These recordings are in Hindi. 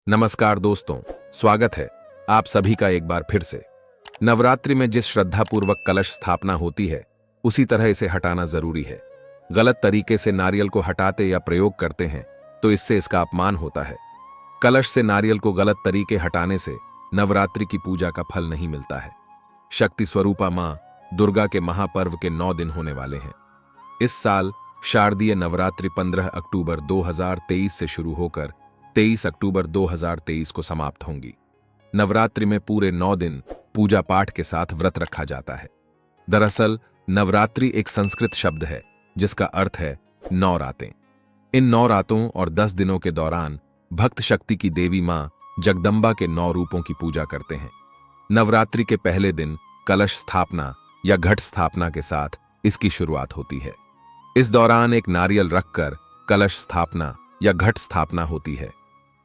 नमस्कार दोस्तों, स्वागत है आप सभी का एक बार फिर से। नवरात्रि में जिस श्रद्धापूर्वक कलश स्थापना होती है उसी तरह इसे हटाना जरूरी है। गलत तरीके से नारियल को हटाते या प्रयोग करते हैं तो इससे इसका अपमान होता है। कलश से नारियल को गलत तरीके हटाने से नवरात्रि की पूजा का फल नहीं मिलता है। शक्ति स्वरूपा मां दुर्गा के महापर्व के 9 दिन होने वाले हैं। इस साल शारदीय नवरात्रि 15 अक्टूबर 2023 से शुरू होकर 23 अक्टूबर 2023 को समाप्त होंगी। नवरात्रि में पूरे 9 दिन पूजा पाठ के साथ व्रत रखा जाता है। दरअसल नवरात्रि एक संस्कृत शब्द है जिसका अर्थ है 9 रातें। इन 9 रातों और 10 दिनों के दौरान भक्त शक्ति की देवी मां जगदंबा के 9 रूपों की पूजा करते हैं। नवरात्रि के पहले दिन कलश स्थापना या घट स्थापना के साथ इसकी शुरुआत होती है। इस दौरान एक नारियल रखकर कलश स्थापना या घट स्थापना होती है।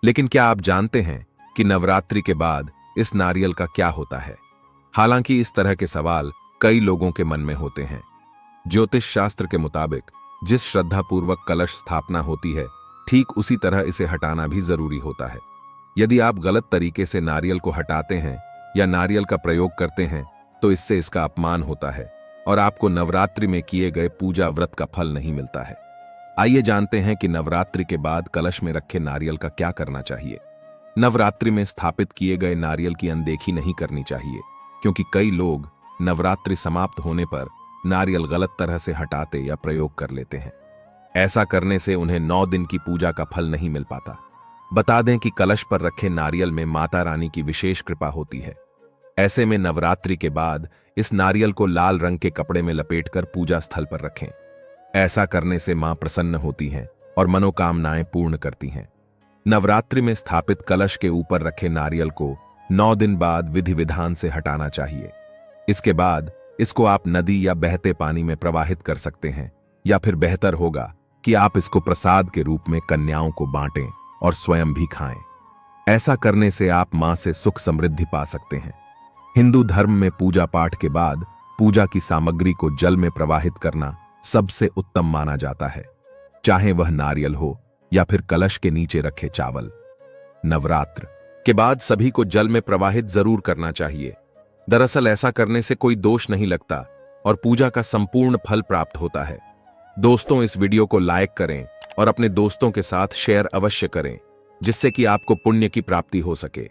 लेकिन क्या आप जानते हैं कि नवरात्रि के बाद इस नारियल का क्या होता है? हालांकि इस तरह के सवाल कई लोगों के मन में होते हैं। ज्योतिष शास्त्र के मुताबिक जिस श्रद्धापूर्वक कलश स्थापना होती है ठीक उसी तरह इसे हटाना भी जरूरी होता है। यदि आप गलत तरीके से नारियल को हटाते हैं या नारियल का प्रयोग करते हैं तो इससे इसका अपमान होता है और आपको नवरात्रि में किए गए पूजा व्रत का फल नहीं मिलता है। आइए जानते हैं कि नवरात्रि के बाद कलश में रखे नारियल का क्या करना चाहिए। नवरात्रि में स्थापित किए गए नारियल की अनदेखी नहीं करनी चाहिए, क्योंकि कई लोग नवरात्रि समाप्त होने पर नारियल गलत तरह से हटाते या प्रयोग कर लेते हैं। ऐसा करने से उन्हें 9 दिन की पूजा का फल नहीं मिल पाता। बता दें कि कलश पर रखे नारियल में माता रानी की विशेष कृपा होती है। ऐसे में नवरात्रि के बाद इस नारियल को लाल रंग के कपड़े में लपेटकर पूजा स्थल पर रखें। ऐसा करने से मां प्रसन्न होती हैं और मनोकामनाएं पूर्ण करती हैं। नवरात्रि में स्थापित कलश के ऊपर रखे नारियल को 9 दिन बाद विधि विधान से हटाना चाहिए। इसके बाद इसको आप नदी या बहते पानी में प्रवाहित कर सकते हैं, या फिर बेहतर होगा कि आप इसको प्रसाद के रूप में कन्याओं को बांटें और स्वयं भी खाएं। ऐसा करने से आप मां से सुख समृद्धि पा सकते हैं। हिंदू धर्म में पूजा पाठ के बाद पूजा की सामग्री को जल में प्रवाहित करना सबसे उत्तम माना जाता है, चाहे वह नारियल हो या फिर कलश के नीचे रखे चावल। नवरात्र के बाद सभी को जल में प्रवाहित जरूर करना चाहिए। दरअसल ऐसा करने से कोई दोष नहीं लगता और पूजा का संपूर्ण फल प्राप्त होता है। दोस्तों, इस वीडियो को लाइक करें और अपने दोस्तों के साथ शेयर अवश्य करें, जिससे कि आपको पुण्य की प्राप्ति हो सके।